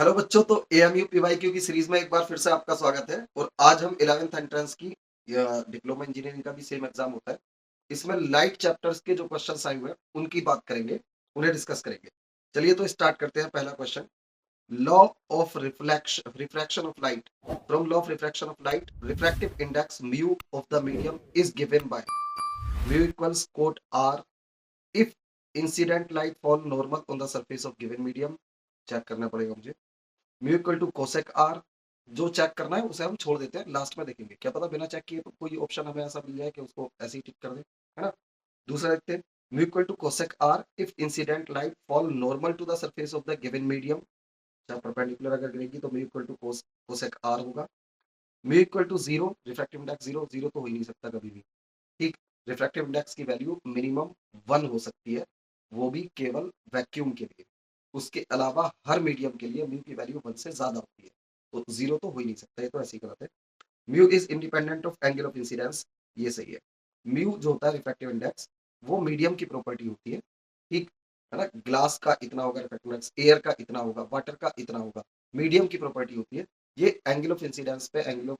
Hello बच्चों, तो AMU PYQ की सीरीज में एक बार फिर से आपका स्वागत है। और आज हम 11th एंट्रेंस की डिप्लोमा इंजीनियरिंग का भी सेम एग्जाम होता है। इसमें लाइट चैप्टर्स के जो क्वेश्चंस आए हुए हैं उनकी बात करेंगे, उन्हें डिस्कस करेंगे। चलिए तो स्टार्ट करते हैं। पहला question, law of refraction of light. From law of refraction of light, refractive index mu of the medium is given by mu equals cot r if incident light fall normal on the surface of given medium. Check करना पड़ेगा मुझे। Mu equal to cosec r. जो check करना है उसे हम छोड़ देते हैं, लास्ट में देखेंगे। क्या पता बिना चेक किए तो कोई ऑप्शन हमें ऐसा मिल जाए कि उसको ऐसे ही टिक कर दे, है ना। दूसरा देखते हैं, mu equal to cosec r if incident light fall normal to the surface of the given medium. चाहे परपेंडिकुलर अगर गिरेगी तो mu equal to cosec r होगा। Mu equal to zero, refractive index zero, zero तो हो ही नहीं सकता कभी भी। ठीक। रिफ्रैक्टिव इंडेक्स की वैल्यू मिनिमम 1 हो सकती है, वो भी केवल वैक्यूम के लिए। उसके अलावा हर मीडियम के लिए म्यू की वैल्यू 1 से ज्यादा होती है, तो जीरो तो हो ही नहीं सकता, ये तो ऐसी गलत है। Mu is independent of angle of incidence, ये सही है। म्यू जो होता है रिफ्रैक्टिव इंडेक्स, वो मीडियम की प्रॉपर्टी होती है। ठीक है ना। ग्लास का इतना होगा रिफ्रैक्टिव इंडेक्स, एयर का इतना होगा, वाटर का इतना होगा। मीडियम की प्रॉपर्टी होती है। ये एंगल ऑफ इंसिडेंस पे, एंगल ऑफ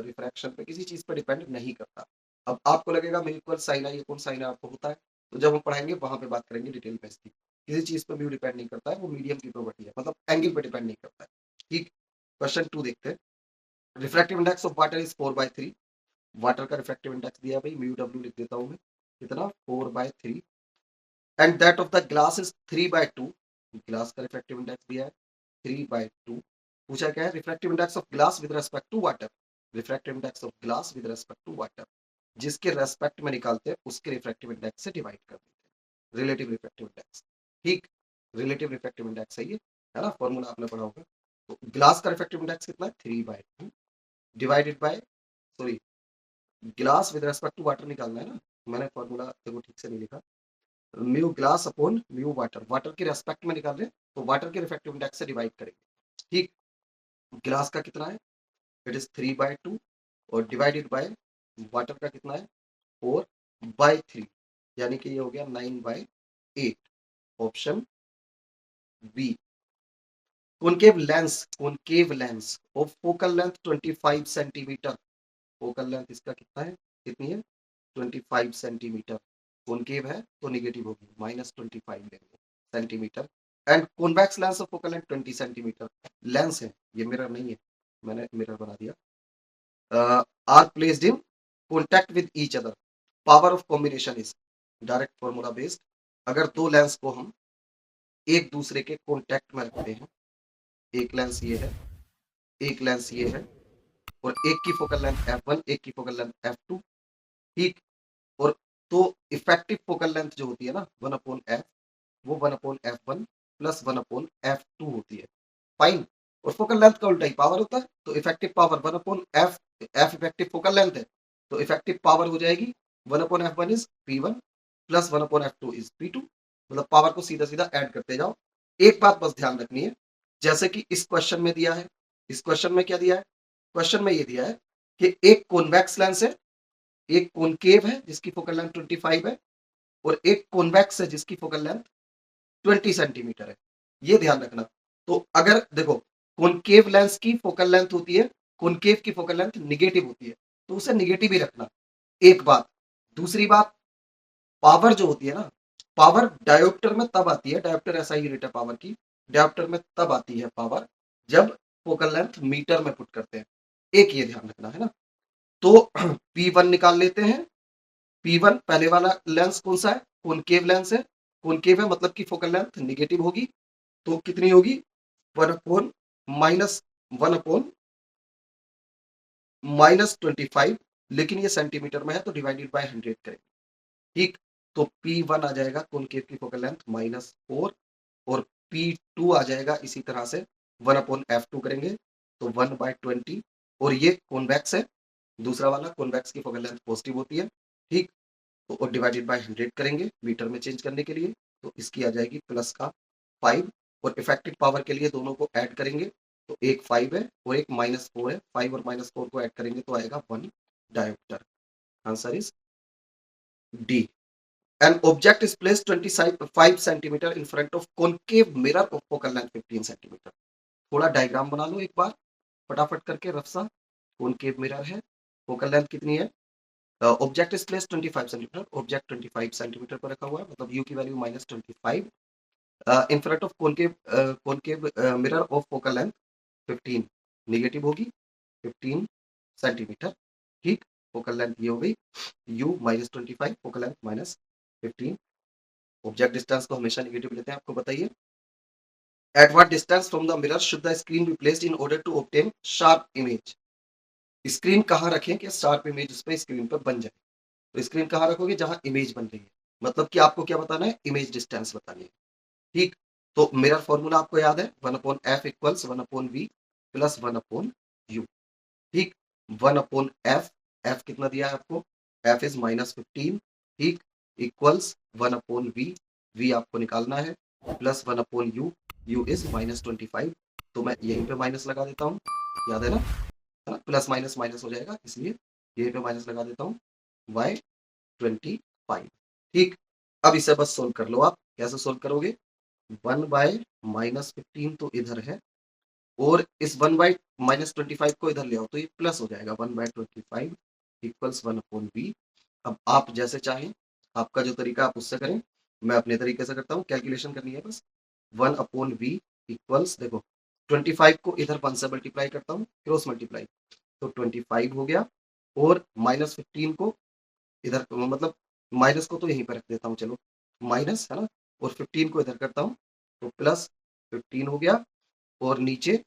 रिफ्रैक्शन पे, किसी चीज पे डिपेंड नहीं करता। अब आपको लगेगा म्यू इक्वल साइन है, ये कौन साइन है आपको होता है, तो जब हम पढ़ाएंगे वहां पे बात करेंगे डिटेल में इसकी। किसी चीज पे म्यू डिपेंड नहीं करता है, वो मीडियम की प्रॉपर्टी है, मतलब एंगल पे डिपेंड नहीं करता है। ठीक। क्वेश्चन 2 देखते हैं। Refractive index of water is 4/3। Water का रिफ्रैक्टिव इंडेक्स दिया भाई, म्यू डब्ल्यू लिख देता हूं मैं, कितना 4/3। And that of the glass is 3/2। Glass का रिफ्रैक्टिव इंडेक्स दिया है 3/2। पूछा क्या है, refractive index of glass with respect to water. Refractive index of glass with respect to water, जिसके रेस्पेक्ट में निकालते हैं उसके रिफ्रैक्टिव इंडेक्स से डिवाइड कर देते हैं, रिलेटिव रिफ्रैक्टिव इंडेक्स। ठीक। रिलेटिव रिफ्रैक्टिव इंडेक्स है ये, है ना, फॉर्मूला आपने पढ़ा होगा। तो ग्लास का रिफ्रैक्टिव इंडेक्स कितना है, 3/2 divided by, sorry, glass with respect to water निकालना है ना। मैंने फॉर्मूला देखो ठीक से नहीं लिखा। Mu glass upon mu water, water के रेस्पेक्ट में निकाल रहे हैं तो वाटर के रिफ्रैक्टिव इंडेक्स से डिवाइड करेंगे। ठीक। ग्लास का कितना है, इट इज 3/2, और डिवाइडेड बाय वाटर का कितना है 4/3, यानी कि ये हो गया 9/8। Option B. Concave lens of focal length 25 centimetre. Focal length इसका कितना है, कितनी है, 25 सेंटीमीटर। कॉनकेव है तो निगेटिव होगी, -25 लेंगे centimetre. And convex lens of focal length 20 centimetre. Lens है, ये मिरर नहीं है, मैंने मिरर बना दिया। Are placed in contact with each other. Power of combination is, direct formula based. अगर दो लेंस को हम एक दूसरे के कॉन्टैक्ट में रखते हैं, एक लेंस ये है, एक लेंस ये है, और एक की फोकल लेंथ f1, एक की फोकल लेंथ f2। ठीक। और तो इफेक्टिव फोकल लेंथ जो होती है ना 1/f, वो 1/f1 प्लस 1/f2 होती है। फाइन। और फोकल लेंथ का उल्टा ही पावर होता है, तो effective power 1/f, f effective focal length है, तो इफेक्टिव पावर हो जाएगी 1/f1 is p1 plus 1/f2 is p2। मतलब पावर को सीधा सीधा ऐड करते जाओ। एक बात बस ध्यान रखनी है, जैसे कि इस क्वेश्चन में दिया है, इस क्वेश्चन में क्या दिया है, क्वेश्चन में ये दिया है कि एक कॉन्वेक्स लेंस है, एक कॉनकेव है जिसकी फोकल लेंथ 25 है, और एक कॉन्वेक्स है जिसकी फोकल लेंथ 20 सेंटीमीटर है। ये ध्यान रखना। तो अगर देखो, कॉनकेव लेंस की फोकल लेंथ होती है, कॉनकेव की फोकल लेंथ निगेटिव होती है, तो उसे निगेटिव ही रखना। एक बात। दूसरी बात, पावर जो होती है ना, पावर डायोप्टर में तब आती है, डायोप्टर ऐसा यूनिट है पावर की, डायोप्टर में तब आती है पावर जब फोकल लेंथ मीटर में पुट करते हैं। एक ये ध्यान रखना है ना। तो P1 निकाल लेते हैं। P1 पहले वाला लेंस कौन सा है, कॉनकेव लेंस है। कॉनकेव है मतलब कि फोकल लेंथ निगेटिव होगी, तो कितनी होगी, 1/-25, लेकिन ये सेंटीमीटर में है तो डिवाइडेड बाय 100 करेंगे। ठीक। तो P1 आ जाएगा कॉनकेव की फोकल लेंथ -4, और P2 आ जाएगा इसी तरह से 1/f2 करेंगे तो 1/20। और ये कॉन्वेक्स है, दूसरा वाला कॉन्वेक्स की फोकल लेंथ पॉजिटिव होती है। ठीक। तो डिवाइडेड बाय 100 करेंगे मीटर में चेंज करने के लिए, तो इसकी आ जाएगी प्लस का 5। और इफेक्टिव पावर के लिए दोनों को ऐड करेंगे, तो एक 5 है और एक -4 है, 5 और -4 को ऐड करेंगे तो आएगा 1 dioptre. Answer is D. An object is placed 25 centimeter in front of concave mirror of focal length 15 centimeter. थोड़ा डायग्राम बना लो एक बार फटाफट करके रफ सा। कॉनकेव मिरर है, फोकल लेंथ कितनी है, object is place 25 centimetre, object 25 centimetre पर रखा हुआ है, मतलब यू की value -25 in front of concave mirror of focal length 15 negative होगी 15 सेंटीमीटर। ठीक, फोकल लेंथ ये हो गई, u -25, focal length -15। Object distance को हमेशा नेगेटिव लेते हैं, आपको बताइए। At what distance from the mirror should the screen be placed in order to obtain sharp image. Screen कहाँ रखें कि शार्प इमेज उस पे स्क्रीन पर बन जाए। तो स्क्रीन कहाँ रखोगे, जहां इमेज बन रही है, मतलब कि आपको क्या बताना है, इमेज डिस्टेंस बतानी है। ठीक, तो मिरर फॉर्मूला आपको याद है, 1/f equals 1/v plus 1/u। ठीक, 1/f, f कितना दिया है आपको, f इज -15। ठीक, इक्वल्स 1/v, v आपको निकालना है, प्लस 1/u, u इज -25। तो मैं यहीं पे माइनस लगा देता हूँ, याद है ना, प्लस माइनस माइनस हो जाएगा, इसलिए यहीं पे माइनस लगा देता हूँ, y 25। ठीक, अब इसे बस सोल्व कर लो आप। कैसे सोल्व करोगे, 1/-15 तो इधर है, और इस 1/-25 को इधर ले आओ तो ये प्लस हो जाएगा, 1/25 इक्वल्स 1/v। अब आप जैसे चाहें, आपका जो तरीका आप उससे करें, मैं अपने तरीके से करता हूँ, कैलकुलेशन करनी है बस। 1/v इक्वल्स, देखो 25 को इधर 1 से मल्टीप्लाई करता हूँ, क्रॉस मल्टीप्लाई, तो 25 हो गया, और -15 को इधर, मतलब माइनस को तो यहीं पर रख देता हूँ, चलो माइनस है ना, और 15 को इधर करता हूँ, तो प्लस 15 हो गया, और नीचे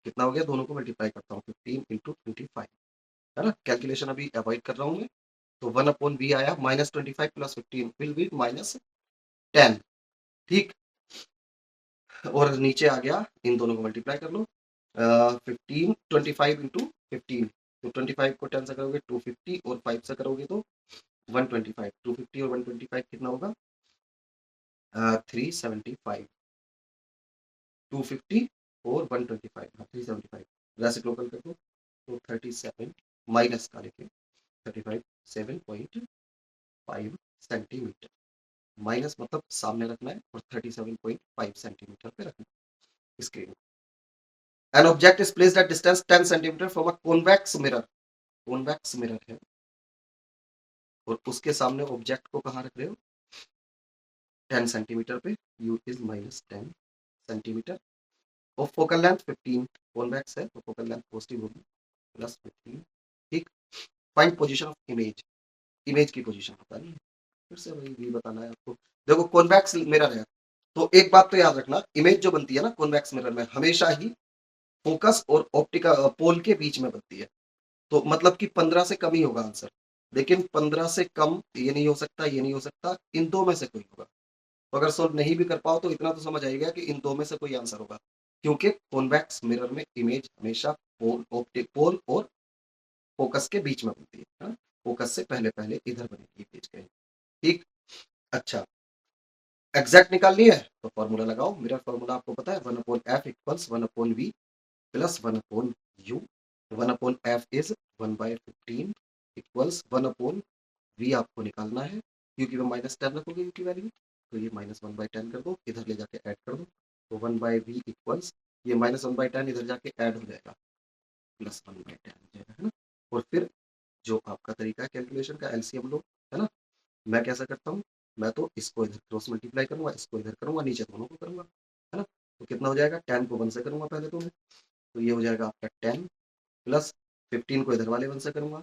कितना हो गया, दोनों को मल्टीप्लाई करता हूँ, 15 इंटू 25, है ना। कैलकुलेशन अभी अवॉइड कर रहा हूँ मैं, तो 1/v आया, -25 प्लस 15 विल बी -10। ठीक, और नीचे आ गया, इन दोनों को मल्टीप्लाई कर लो, 15 25 इंटू 15, तो 25 को 10 से करोगे 250, और 5 से करोगे तो 125, 250 और 125 कितना होगा, 375, 250 और 125, 375, रेसिप्रोकल कर दो, तो 37 माइनस का लेके 35 7.5 सेंटीमीटर, माइनस मतलब सामने रखना है, और 37.5 सेंटीमीटर पे रखना है screen. An object is placed at distance 10 centimetre from a convex mirror, convex mirror है, और उसके सामने ऑब्जेक्ट को कहाँ रख रहे हो, 10 सेंटीमीटर पे, u इज -10 सेंटीमीटर, और फोकल लेंथ 15, कॉन्वेक्स है तो फोकल लेंथ पॉजिटिव होगी, +15। ठीक, find position of image, image की पोजीशन बतानी है, फिर से वही भी बताना है आपको। देखो कॉन्वेक्स मिरर है, तो एक बात तो याद रखना, इमेज जो बनती है ना कॉन्वेक्स मिरर में, हमेशा ही फोकस और ऑप्टिका पोल के बीच में बनती है, तो मतलब कि 15 से कम ही होगा आंसर, लेकिन 15 से कम ये नहीं हो सकता, ये नहीं हो सकता, इन दो में से कोई होगा। तो अगर सोल्व नहीं भी कर पाओ तो इतना तो समझ आएगा कि इन दो में से कोई आंसर होगा, क्योंकि कॉन्वेक्स मिरर में इमेज हमेशा पोल, ऑप्टिक पोल और फोकस के बीच में बनती है, फोकस से पहले पहले इधर बनेगी इमेज के। ठीक, अच्छा, एग्जैक्ट निकालनी है तो फॉर्मूला लगाओ, मिरर फॉर्मूला आपको पता है, 1/f equals 1/v plus 1/u, 1/f is 1/15 equals 1/v आपको निकालना है, क्योंकि मैं -10 रखोगे u की वैल्यू, तो ये -1/10 कर दो, इधर ले जाके ऐड कर दो, तो 1/v इक्वल्स, ये -1/10 इधर जाके ऐड हो जाएगा, +1/10 हो जाएगा, है ना। और फिर जो आपका तरीका है कैलकुलेशन का, एलसीएम लो, है ना। मैं कैसा करता हूँ, मैं तो इसको इधर क्रॉस मल्टीप्लाई करूंगा, इसको इधर करूंगा, नीचे दोनों को करूंगा, है ना। तो कितना हो जाएगा, 10 को 1 से करूंगा पहले तो मैं, तो ये हो जाएगा आपका 10 प्लस 15 को इधर वाले 1 से करूंगा,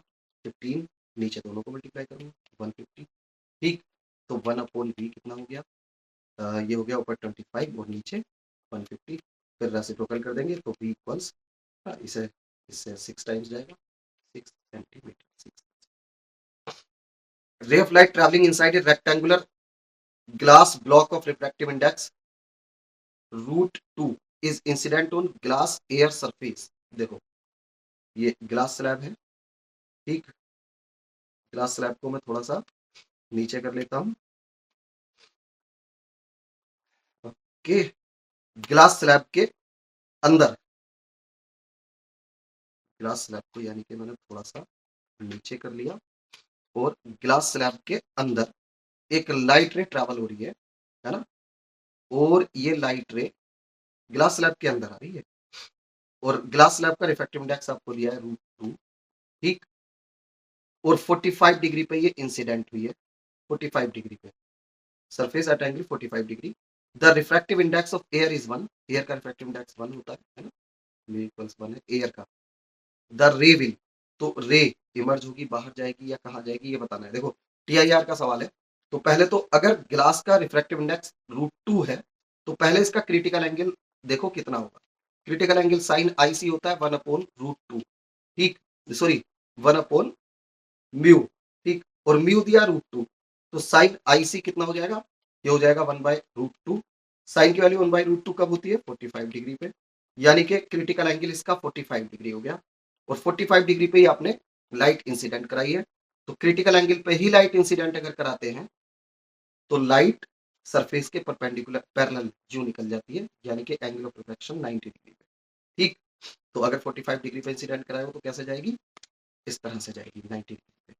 15 नीचे दोनों को मल्टीप्लाई करूंगा, 150। ठीक, तो 1/v कितना हो गया, ये हो गया ऊपर 25 और नीचे 150, फिर रेसिप्रोकल कर देंगे तो v इक्वल्स, इसे इससे 6 टाइम्स जाएगा, 6 centimetre, 6। ray of light traveling inside a rectangular glass block of refractive index √2 is incident on glass air surface। देखो ये ग्लास स्लैब है, ठीक, ग्लास स्लैब को मैं थोड़ा सा नीचे कर लेता हूं, ओके, ग्लास स्लैब के अंदर, ग्लास स्लैब को यानी कि मैंने थोड़ा सा नीचे कर लिया, और ग्लास स्लैब के अंदर एक लाइट रे ट्रैवल हो रही है ना, और ये लाइट रे ग्लास स्लैब के अंदर आ रही है और ग्लास स्लैब का रिफ्रैक्टिव इंडेक्स आपको दिया है √2, ठीक। और 45 डिग्री पे ये इंसिडेंट हुई है, 45 डिग्री पे, surface at angle 45 degree. The refractive index of air is 1, air का रिफ्रैक्टिव इंडेक्स 1 होता है ना, v इक्वल्स 1 है एयर का। द रे विल, तो रे इमर्ज होगी, बाहर जाएगी या कहाँ जाएगी ये बताना है। देखो टीआईआर का सवाल है, तो पहले तो अगर ग्लास का रिफ्रैक्टिव इंडेक्स √2 है तो पहले इसका क्रिटिकल एंगल देखो कितना होगा। क्रिटिकल एंगल साइन आई सी होता है 1/√2, ठीक, सॉरी 1/म्यू, ठीक। और म्यू दिया √2, तो साइन आई सी कितना हो जाएगा, ये हो जाएगा 1/√2। साइन की वैल्यू 1/√2 कब होती है, 45 डिग्री पे, यानी कि क्रिटिकल एंगल इसका 45 डिग्री हो गया। और 45 डिग्री पे ही आपने लाइट इंसिडेंट कराई है, तो क्रिटिकल एंगल पे ही लाइट इंसिडेंट अगर कराते हैं तो लाइट सरफेस के परपेंडिकुलर पैरेलल जो निकल जाती है, यानी कि एंगल ऑफ रिफ्लेक्शन 90 डिग्री पे, ठीक। तो अगर 45 डिग्री पे इंसिडेंट कराए हो तो कैसे जाएगी, इस तरह से जाएगी 90 डिग्री पे।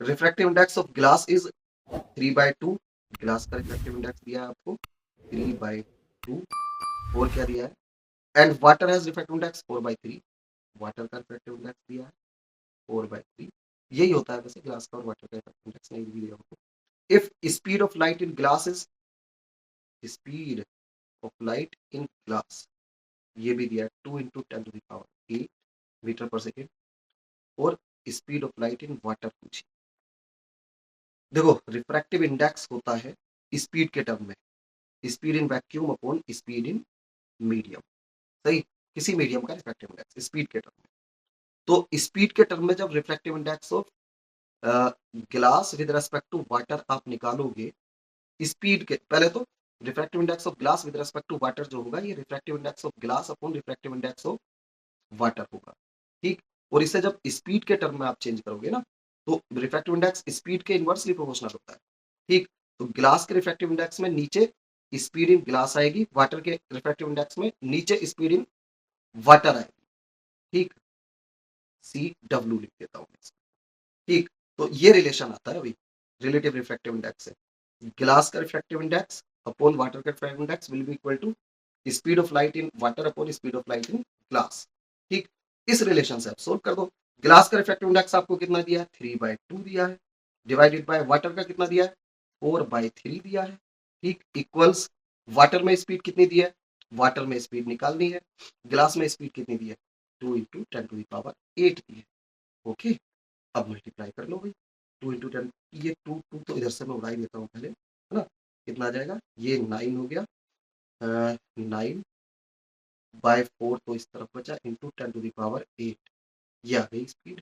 Refractive index of glass is 3/2, glass का रिफ्रैक्टिव इंडेक्स दिया है आपको 3/2। और क्या दिया है, and water has refractive index 4/3, water का रिफ्रैक्टिव इंडेक्स दिया है 4/3। यही होता है वैसे ग्लास का और वाटर का रिफ्रैक्टिव इंडेक्स, नहीं भी दिया आपको। If speed of light in glass is, speed of light in glass ये भी दिया है 2 × 10⁸ मीटर पर सेकेंड। और speed of light in water पूछी। देखो रिफ्रैक्टिव इंडेक्स होता है स्पीड के टर्म में, speed in vacuum upon speed in medium, सही, किसी मीडियम का रिफ्रैक्टिव इंडेक्स स्पीड के टर्म में। तो स्पीड के टर्म में जब refractive index of glass with respect to water आप निकालोगे, स्पीड के पहले तो refractive index of glass with respect to water जो होगा ये refractive index of glass upon refractive index of water होगा, ठीक। और इसे जब स्पीड के टर्म में आप चेंज करोगे ना तो रिफ्रैक्टिव इंडेक्स स्पीड के इनवर्सली प्रोपोर्शनल होता है, ठीक। तो ग्लास के रिफ्रैक्टिव इंडेक्स में नीचे स्पीड इन ग्लास आएगी, वाटर के रिफ्रैक्टिव इंडेक्स में नीचे स्पीड इन वाटर आएगी, ठीक। CW लिख देता हूं, ठीक। तो ये रिलेशन आता है अभी, रिलेटिव रिफ्रैक्टिव इंडेक्स है, ग्लास का रिफ्रैक्टिव इंडेक्स अपॉन वाटर का refractive index will be equal to speed of light in water upon speed of light in glass, ठीक। इस रिलेशन से आप सोल्व कर दो। ग्लास का रिफ्रैक्टिव इंडेक्स आपको कितना दिया है, 3/2 दिया है, डिवाइडेड बाय वाटर का कितना दिया है, 4/3 दिया है, ठीक। इक्वल्स वाटर में स्पीड कितनी दी है, वाटर में स्पीड निकालनी है, ग्लास में स्पीड कितनी दी है, 2 × 10⁸ दी है, ओके। अब मल्टीप्लाई कर लो भाई, 2 × 10, ये 2 तो इधर से मैं उड़ा ही देता हूँ पहले, है ना, कितना आ जाएगा, ये 9 हो गया, 9/4 तो इस तरफ बचा इंटू 10⁸ ये आ गई स्पीड,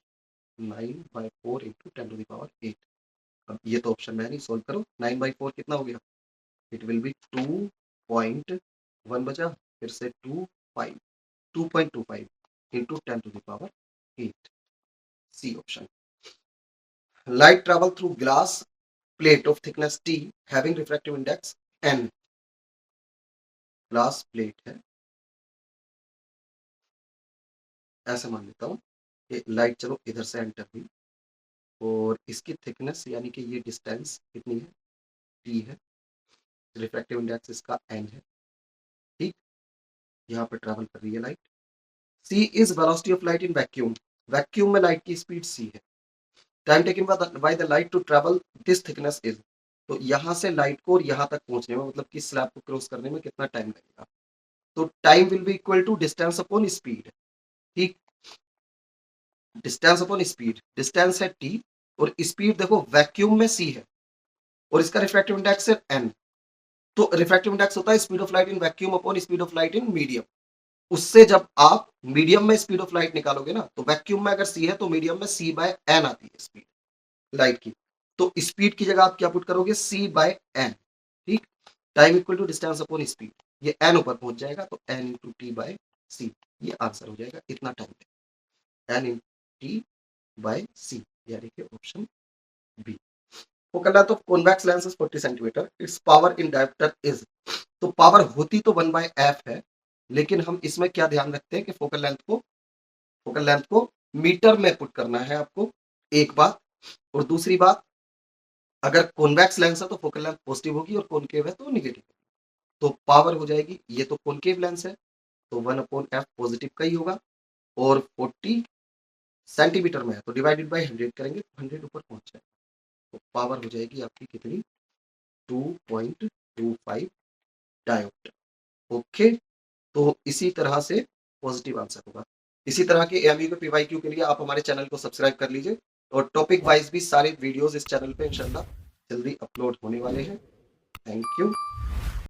9/4 इंटू 10⁸। अब ये तो ऑप्शन में नहीं, सोल्व करो, 9/4 कितना हो गया, इट विल बी 2.1 बचा, फिर से 2.25 into 10⁸, C option. Light travel through glass plate of thickness T having refractive index N, glass plate है, ऐसे मान लेता हूं कि लाइट चलो इधर से एंटर हुई और इसकी थिकनेस यानी कि ये डिस्टेंस कितनी है, T है, रिफ्रैक्टिव इंडेक्स इसका N है, ठीक। यहाँ पे ट्रैवल कर रही है light. C is velocity of light in vacuum, vacuum में लाइट की स्पीड C है। Time taken by the light to travel this thickness is, तो यहां से लाइट को और यहां तक पहुंचने में मतलब कि स्लैब को क्रॉस करने में कितना टाइम लगेगा, तो time will be equal to distance upon speed, ठीक। डिस्टेंस अपॉन स्पीड, डिस्टेंस है T और स्पीड देखो वैक्यूम में C है और इसका रिफ्रैक्टिव इंडेक्स है N, तो रिफ्रैक्टिव इंडेक्स होता है speed of light in vacuum upon speed of light in medium. उससे जब आप मीडियम में स्पीड ऑफ लाइट निकालोगे ना तो वैक्यूम में अगर C है तो मीडियम में C/N आती है स्पीड लाइट की, तो स्पीड की जगह आप क्या पुट करोगे, C/N, ठीक। Time equal to distance upon speed, ये N ऊपर पहुंच जाएगा तो N इंटू T/C, ये आंसर हो जाएगा, इतना टाइम N इन T/C, यानी कि option B. Focal length of convex lens is 40 centimetre, its power in dioptre is, तो पावर होती तो 1/f है, लेकिन हम इसमें क्या ध्यान रखते हैं कि फोकल लेंथ को मीटर में पुट करना है आपको, एक बात। और दूसरी बात, अगर कॉन्वेक्स लेंस है तो फोकल लेंथ पॉजिटिव होगी और कॉनकेव है तो निगेटिव, तो पावर हो जाएगी, ये तो कॉनकेव लेंस है तो 1/f पॉजिटिव का ही होगा, और 40 सेंटीमीटर में है तो डिवाइडेड बाय 100 करेंगे तो 100 ऊपर पहुंच जाएगा। तो पावर हो जाएगी आपकी कितनी, 2.25 डायोप्टर। ओके, तो इसी तरह से पॉजिटिव आंसर होगा। इसी तरह के एमयू के पीवाईक्यू के लिए आप हमारे चैनल को सब्सक्राइब कर लीजिए, और टॉपिक वाइज भी सारे वीडियोस इस चैनल पे इंशाल्लाह जल्दी अपलोड होने वाले हैं। Thank you.